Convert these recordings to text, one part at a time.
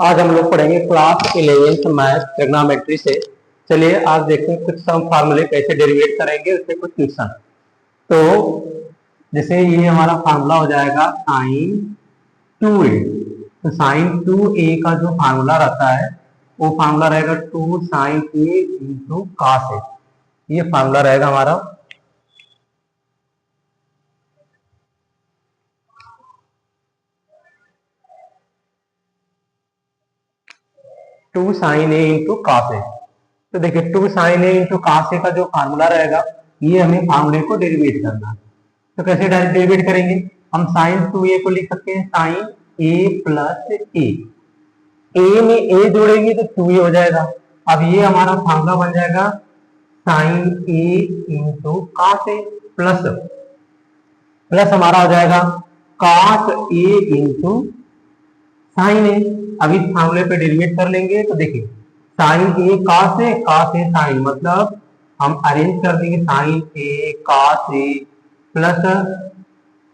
आज हम लोग पढ़ेंगे क्लास 11th मैथ ट्रिग्नोमेट्री से। चलिए आज देखते हैं कुछ सम फार्मूले कैसे डेरिवेट करेंगे, उससे कुछ क्वेश्चन। तो जैसे ये हमारा फार्मूला हो जाएगा साइन 2a। तो साइन 2a का जो फार्मूला रहता है वो फार्मूला रहेगा 2 sine a into cos a। ये फार्मूला रहेगा हमारा। Two sine A into cos ए। तो देखिए 2 sine A into cos A का जो फार्मूला रहेगा ये हमें फार्मूले को डेरिवेट करना है। तो कैसे डेरिवेट करेंगे? हम साइन 2a को लिख सकते हैं साइन a प्लस ए। ए में ए जोड़ेंगे तो 2a हो जाएगा। अब ये हमारा फार्मूला बन जाएगा sine a into cos a plus plus हमारा हो जाएगा cos a into sine a. अब इस फार्मूले पे डेरिवेट कर लेंगे तो देखिए sine a cos a sine, मतलब हम अरेंज कर देंगे sine a cos a plus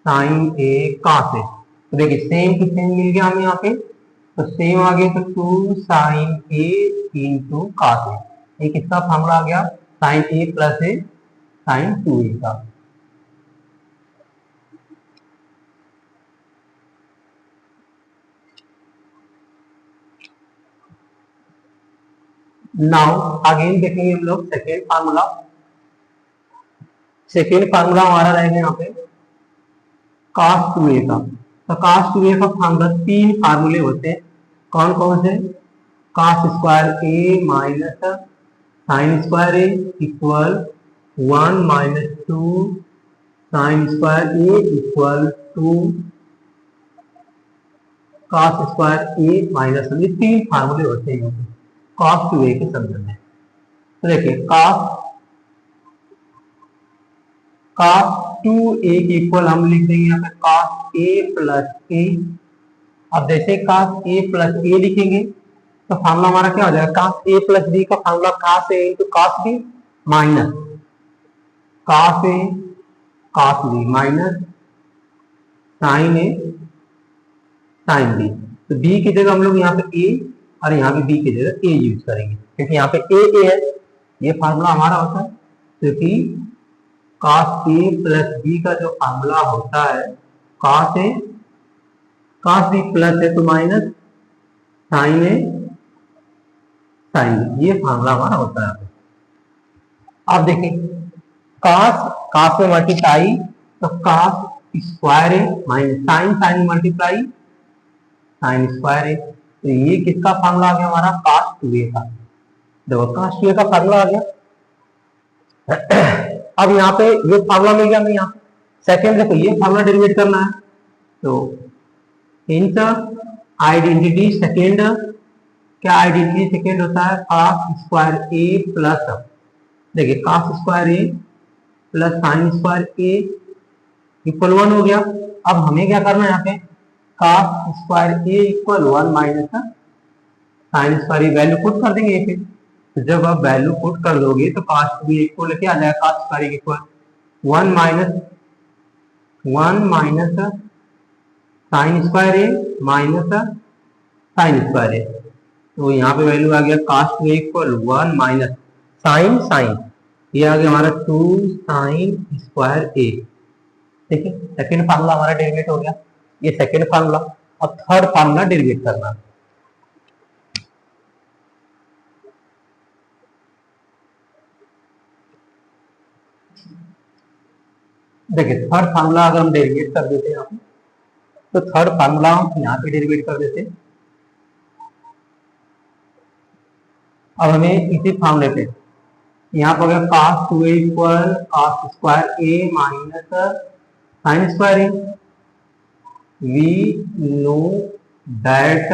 sine a cos ए। तो देखिए सेम की सेम मिल गया हमें यहाँ पे, तो सेम आ गया। तो 2 साइन ए इंटू कॉस ए, ये किसका फार्मूला आ गया? साइन ए प्लस ए साइन 2a का। नाउ अगेन देखेंगे हम लोग सेकेंड फार्मूला। सेकेंड फार्मूला हमारा रहेगा यहाँ पे cos 2a का। तो cos 2a का फार्मूला 3 फार्मूले होते हैं। कौन कौन से? cos square a minus sine square A equal 1 minus 2 sine square A equal 2 cos square A minus, ये 3 फार्मूले होते हैं cos 2a के संदर्भ में। तो देखिए cos 2a के इक्वल हम लिख देंगे यहाँ पे cos a प्लस a। अब जैसे cos a प्लस a लिखेंगे तो फार्मूला हमारा क्या हो जाएगा? cos a प्लस b का formula cos a into cos b minus cos a cos b minus sine a sine b। तो b की जगह हम लोग यहाँ पे a और यहाँ पे b की जगह a यूज करेंगे, क्योंकि यहाँ पे a है। ये फार्मूला हमारा होता है, क्योंकि cos a प्लस b का जो फार्मूला होता है cos a cos b plus है तो minus sine a sine b, ये फार्मूला हमारा होता है। अब देखिए cos में मल्टीप्लाई तो cos square A minus sine sine multiply sine square A. तो ये किसका फार्मूला आ गया हमारा? cos 2a का। देखो cos 2a का फार्मूला आ गया। अब यहाँ पे ये फार्मूला मिल गया हमें। यहाँ सेकेंड देखो ये फार्मूला डेरिवेट करना है, तो हिंट आइडेंटिटी सेकेंड। क्या आइडेंटिटी सेकेंड होता है? cos स्क्वायर ए प्लस, देखिए cos square a plus sine square A equal 1 हो गया। अब हमें क्या करना है यहाँ पे? cos स्क्वायर ए equal 1 minus sine square value put कर देंगे फिर। तो जब आप वैल्यू पुट कर दोगे तो cos 2a इक्वल क्या आ जाएगा? cos square equal 1 minus sine square A minus sine square A. तो यहाँ पे वैल्यू आ गया cos 2a equal 1 minus sine sine, ये आ गया हमारा 2 साइन स्क्वायर ए। ठीक है, सेकेंड फार्मूला हमारा डेरिवेट हो गया। ये सेकेंड फार्मूला। अब थर्ड फार्मूला डेरिवेट करना। देखिए थर्ड फार्मूला अगर हम डेरिवेट कर देते हैं यहाँ पे, तो थर्ड फार्मूला हम यहाँ पे डेरिवेट कर देते हैं। अब हमें इसी फार्मूले पे यहाँ पर अगर cos 2a equal cos square A minus sine square a, we know that,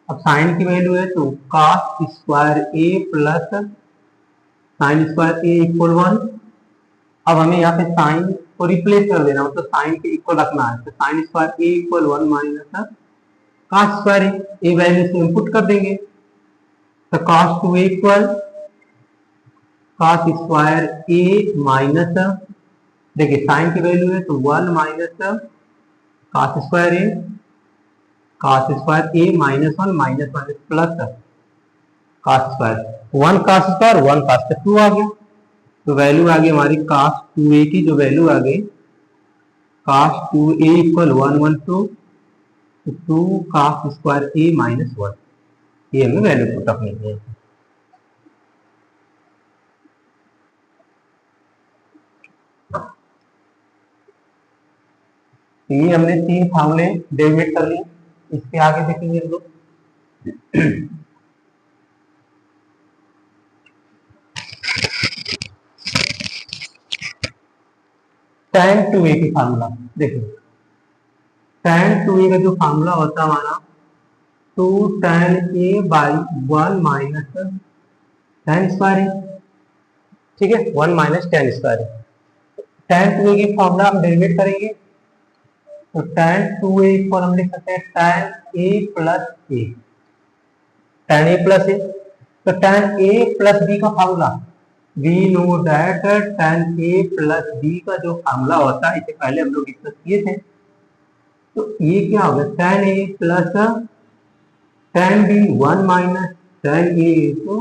अब साइन की वैल्यू है तो cos square a plus sine square A equal 1। अब हमें यहाँ पे साइन को रिप्लेस कर देना, मतलब साइन के इक्वल रखना है। तो sine square A equal 1 minus cos square A value से इनपुट कर देंगे। तो cos 2a equal cos square ए माइनस, देखिए साइन की वैल्यू है तो 1 minus cos square A cos square A minus one plus cos square, one cos square one cos का two आ गया, तो वैल्यू आ गई हमारी cos 2a की जो वैल्यू आ गई cos 2a इक्वल 112, तो 2 cos square a minus one, ये हमें वैल्यू पुट अपनी है। ये हमने तीन फार्मूले डेरिवेट कर लिए, इसके आगे देखेंगे हम लोग। tan 2a की फार्मूला देखिए, tan 2a का जो फार्मूला होता है हमारा 2 tan a by 1 minus tan square है, ठीक है, 1 माइनस tan स्क्वायर है। tan 2a की फार्मूला हम डेरिवेट करेंगे, तो tan 2a इक्वल हम लिख सकते हैं tan a plus a, tan a plus a, तो tan a प्लस b का formula we know that tan a plus b का जो फार्मूला होता है, इसे पहले हम लोग डिस्कस किए थे, तो ये क्या होगा tan a plus tan b 1 minus tan a तो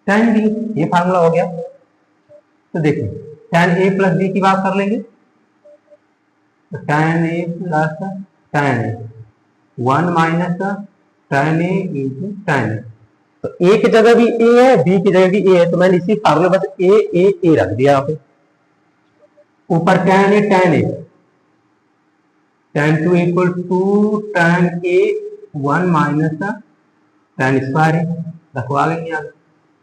tan b, ये फार्मूला हो गया। तो देखिए tan a प्लस b की बात कर लेंगे, तो tan a plus tan a 1 minus tan a into tan a, तो ए की जगह भी ए है, बी की जगह भी ए है, तो मैंने इसी फार्मूले बस ए रख दिया यहाँ पे। ऊपर tan a tan 2 equal two tan a 1 minus tan square है, रखवा लेंगे यहाँ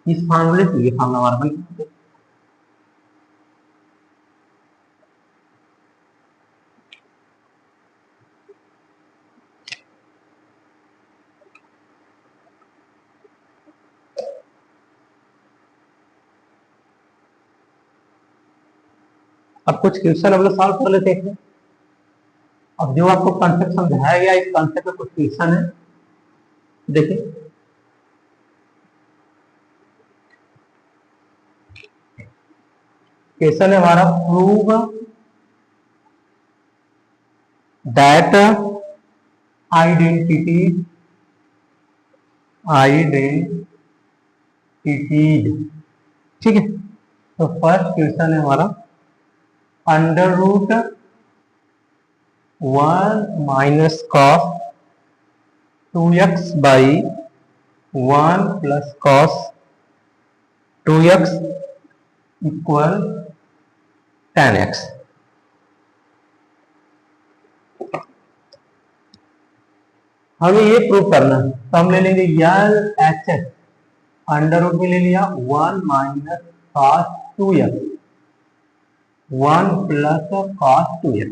इस फार्मूले से, ये फार्मूला हमारा बन गया। अब कुछ क्वेश्चन हम लोग सॉल्व कर लेते हैं। अब जो आपको कॉन्सेप्ट समझाया गया, इस कॉन्सेप्ट में कुछ क्वेश्चन है, देखिए क्वेश्चन है हमारा प्रूव दैट आइडेंटिटीज ठीक है। तो फर्स्ट क्वेश्चन है हमारा under root 1 minus cos 2x by 1 plus cos 2x equal tan x। हमें ये प्रूव करना है, तो हम ले लेंगे यल एच एच, अंडर रूट में ले लिया 1 minus cos 2x 1 plus cos 2x।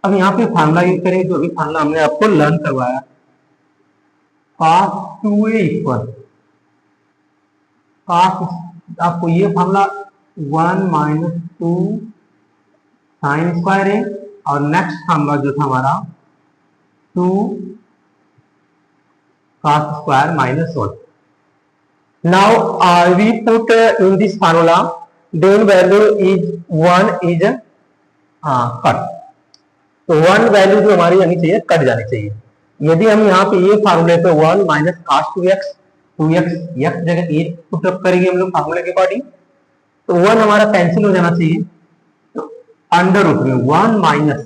अब यहाँ पे फार्मूला यूज करेंगे, जो भी फार्मूला हमने आपको लर्न करवाया, cos 2a इक्वल cos, आपको ये फार्मूला 1 माइनस 2 साइन स्क्वायर है, और नेक्स्ट फार्मूला जो था हमारा 2 cos square minus 1। Now we put in this formula then value is 1 is cut, तो 1 वैल्यू जो हमारी आनी चाहिए कट जानी चाहिए। यदि हम यहाँ पे ये फार्मूले पे 1 माइनस cos 2x x जगह ए पुट अप करेंगे हम लोग फार्मूले के अकॉर्डिंग, तो 1 हमारा कैंसिल हो जाना चाहिए, तो अंडर रूट में 1 माइनस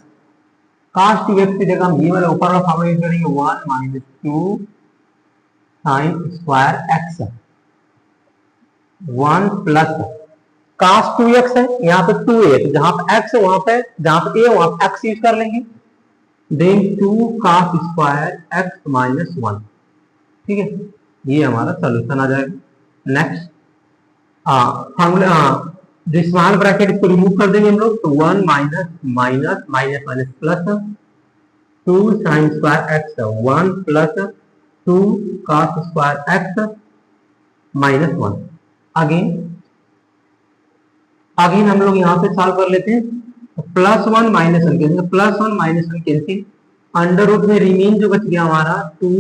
cos 2x की जगह हम ये वाला ऊपर वाला फार्मूला यूज करेंगे 1 minus 2 sine square x 1 plus cos 2x है, यहाँ पे 2a है, तो जहां पे x है वहां पे, जहां पे a वहां पे x यूज कर लेंगे, देन 2 cos स्क्वायर x माइनस 1, ठीक है, ये हमारा सोल्यूशन आ जाएगा। नेक्स्ट फार्मूला जो स्मॉल ब्रैकेट इसको रिमूव कर देंगे हम लोग, तो 1 minus minus minus minus plus 2 sine square x 1 plus 2 cos square x minus 1। Again हम लोग यहाँ पे सॉल्व कर लेते हैं, plus 1 minus 1 cancel, plus 1 minus 1 cancel, under root में रिमेन जो बच गया हमारा 2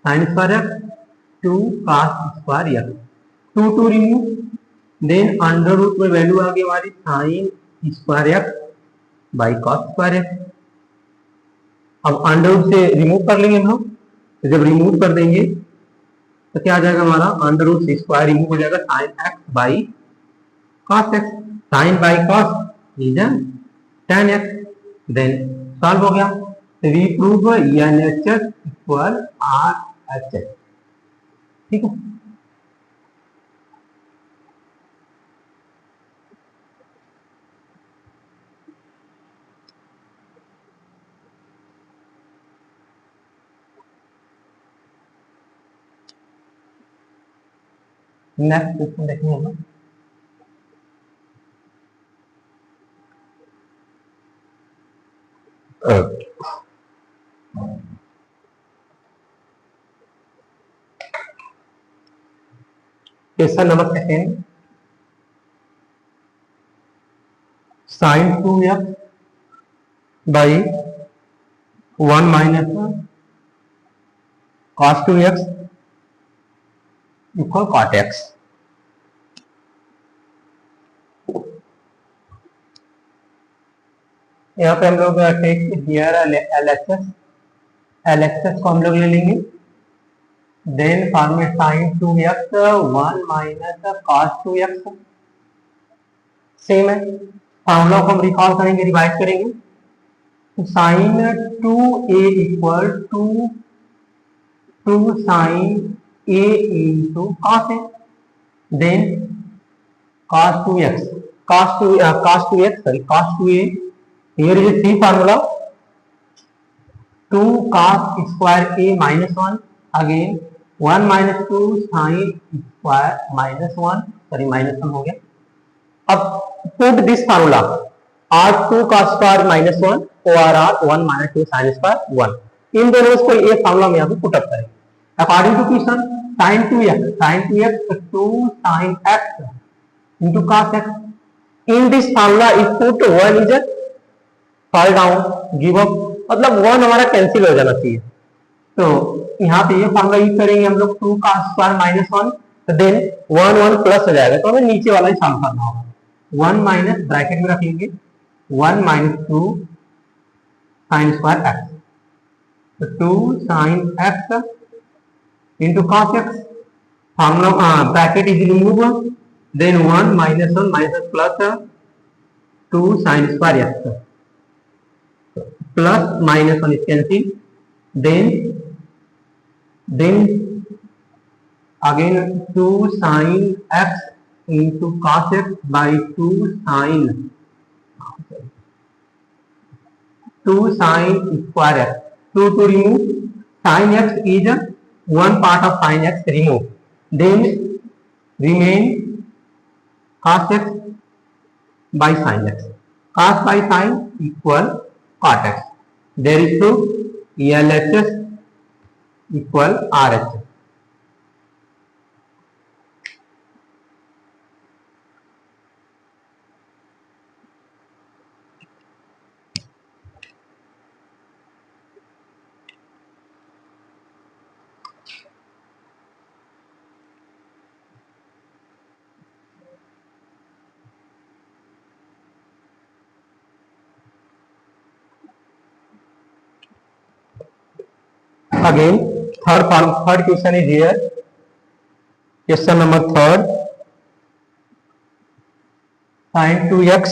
sine square x 2 cos square x, 2 remove, then under root में वैल्यू आ गई हमारी sine square x by cos square x, अब अंडर रूट से रिमूव कर लेंगे हम लोग, तो जब रिमूव कर देंगे तो क्या आ जाएगा हमारा अंडर रूट स्क्वायर रिमूव हो जाएगा sine x by cos x, sine by cos is tan x, then solve हो गया, तो we prove LHS equal RHS। ठीक है, नेक्स्ट क्वेश्चन देखेंगे हम लोग। Question number second, sine 2x by 1 minus cos 2x equal cot x। यहाँ पे हम लोग टेक हियर LHS को हम लोग ले लेंगे, then format sine 2x 1 minus cos 2x, same है, फॉर्मूला को हम रिकॉल करेंगे, रिवाइज करेंगे, तो sine 2a equal two sine a into cos है, देन cos 2x cos 2a, here is a three formula, 2 cos square a minus 1, again 1 minus 2 sin square minus 1, sorry minus 1 हो गया। अब put this formula r2 cos square minus 1 or r1 minus 2 sin square 1, इन दोनों को एक formula में यहाँ पे put up करेंगे। According to question sin 2x 2 sin x into cos x, in this formula is put 1 is fall down, give up, मतलब 1 हमारा cancel हो जाना चाहिए, तो यहाँ पे ये फॉर्मूला यूज करेंगे हम लोग 2 cos स्क्वायर माइनस 1, तो देन 1 1 प्लस हो जाएगा, तो हमें नीचे वाला ही सॉल्व करना होगा, 1 माइनस ब्रैकेट में रख लेंगे 1 माइनस 2 साइन स्क्वायर एक्स, तो 2 sine x into cos x, formula bracket is remove, then 1 minus 1 minus plus 2 sine square x, plus minus 1 is cancelled, then again 2 sin x into cos x by 2 sin square x, 2 to remove, sin x is one part of sin x remove, then remain cos x by sin x, cos by sin equal cot x, there is proof LHS equal RHS। Again, third question is here. Question number third. Sin 2x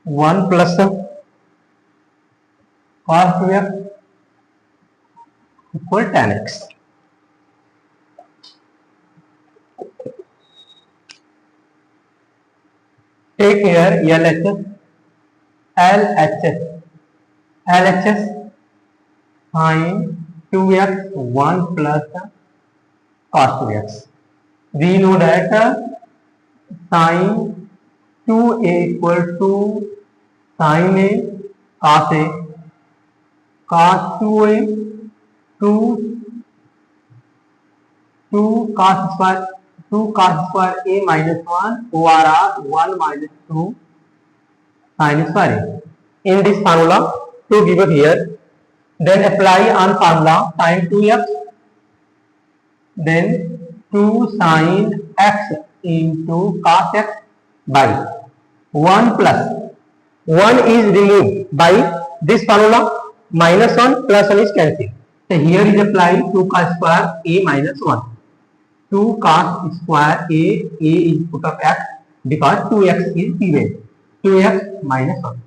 1 plus cos 2x equal tan x. Take here LHS sin 2x 1 plus cos 2x. We know that sin 2a equal to sin a cos a, cos 2a 2 cos square a minus 1 over 1 minus 2 sin square a. In this formula to give it here, then apply on formula sin 2x, then 2 sin x into cos x by 1 plus 1 is removed by this formula, -1 +1 is cancelled. So here is applied 2 cos square a minus 1. 2 cos square a is put of x because 2x is given. 2x minus 1.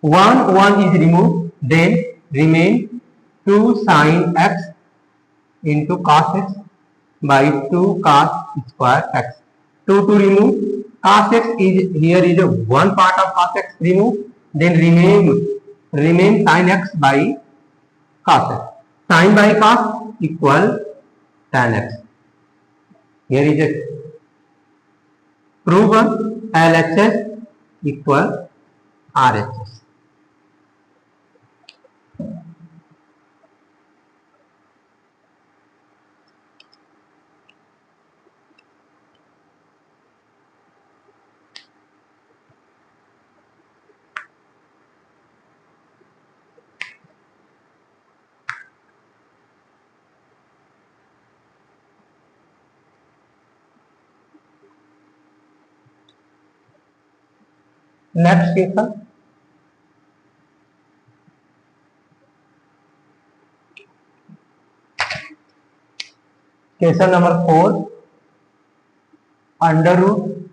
1 is removed, then remain 2 sin x into cos x by 2 cos square x. 2 to remove, cos x is here is a one part of cos x remove, then remain sin x by cos x. Sin by cos equal tan x. Here is a proof LHS equal RHS. Next question. Question number 4. Under root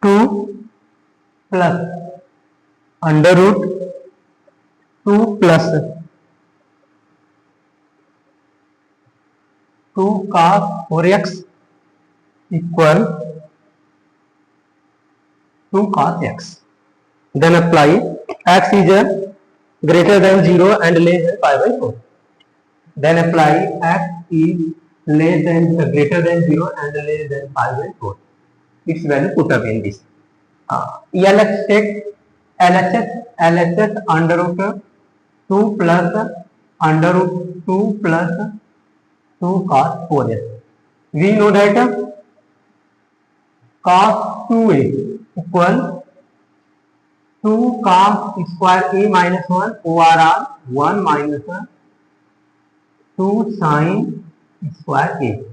2 plus under root 2 plus 2 cos 4x equal 2 cos x. Then apply x is greater than 0 and less than pi by 4. Then apply x is less than greater than 0 and less than pi by 4. Its value put up in this. LHS under root 2 plus under root 2 plus 2 cos 4x. We know that cos 2a equal 2 cos square a minus 1 over r 1 minus 2 sin square a.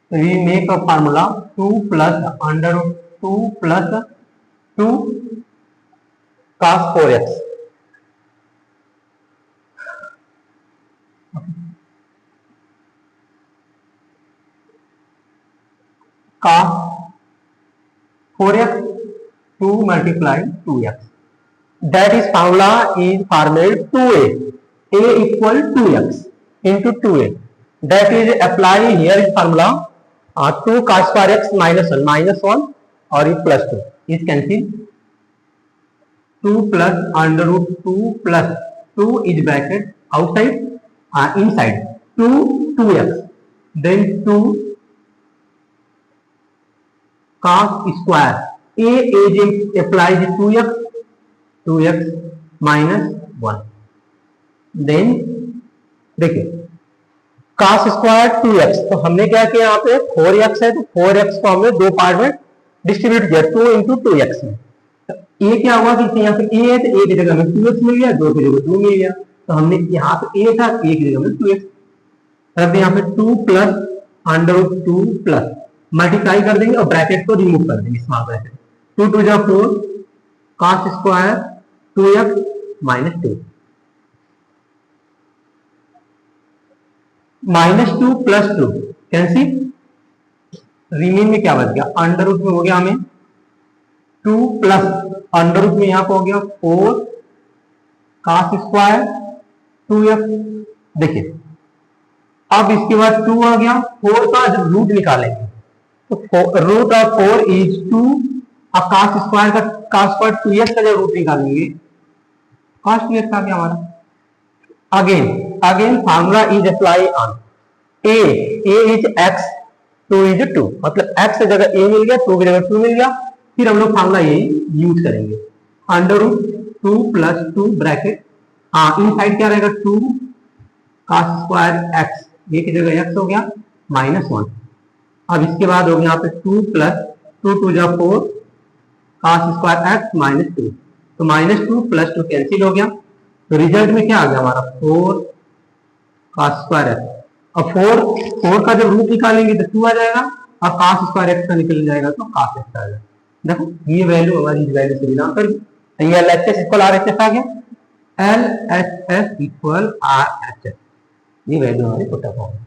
We make a formula 2 plus under root 2 plus 2 cos 4x. Cos 4x 2 multiply 2x. That is formula is formed 2a. A equal 2x into 2a. That is apply here is formula 2 cos square x minus 1 or is plus 2 is cancelled. 2 plus under root 2 plus 2 is bracket outside inside 2x. Then 2 cos square a is applies 2x minus 1. Then देखिए cos square 2x, तो हमने क्या किया यहाँ पे 4x है तो 4x को हमने दो पार्ट में डिस्ट्रीब्यूट किया 2 into 2x में. तो a क्या हुआ कि यहाँ पे a है तो a की जगह में 2x मिल गया, 2 की जगह 2 मिल गया, तो हमने यहाँ पे a था a की जगह में 2x रख दिया. यहाँ पे 2 plus under root 2 plus multiply कर देंगे और ब्रैकेट को रिमूव कर देंगे स्मॉल ब्रैकेट. 2 2 जा 4 cos square 2x minus 2 -2 plus 2 cancel. Remain में क्या बच गया अंडर रूट में हो गया हमें 2 प्लस अंडर रूट में यहाँ पे हो गया 4 cos स्क्वायर 2x. देखिए अब इसके बाद 2 आ गया, 4 का जब रूट निकालेंगे तो रूट ऑफ 4 इज 2. अब cos स्क्वायर का cos स्क्वायर 2x का जब रूट निकालेंगे cos 2x का क्या हमारा. Again formula is apply on a is x 2 is 2 मतलब x की जगह a मिल गया 2 की जगह 2 मिल गया. फिर हम लोग फॉर्मूला ये यूज करेंगे under root 2 plus 2 bracket inside क्या रहेगा 2 cos स्क्वायर x ये की जगह x हो गया -1. अब इसके बाद हो गया यहाँ पे 2 प्लस 2 2 जा 4 cos स्क्वायर x -2 तो -2 प्लस 2 कैंसिल हो गया. तो रिजल्ट में क्या आ गया हमारा 4 cos स्क्वायर x. अब 4 का जब रूट निकालेंगे तो 2 आ जाएगा और cos स्क्वायर x का निकल जाएगा तो cos x आ जाएगा. देखो ये वैल्यू हमारी इस वैल्यू से बिलोंग करेगी. तो ये LHS इक्वल RHS आ गया. L H S equal R H S, ये वैल्यू हमारी पुट अप होगी।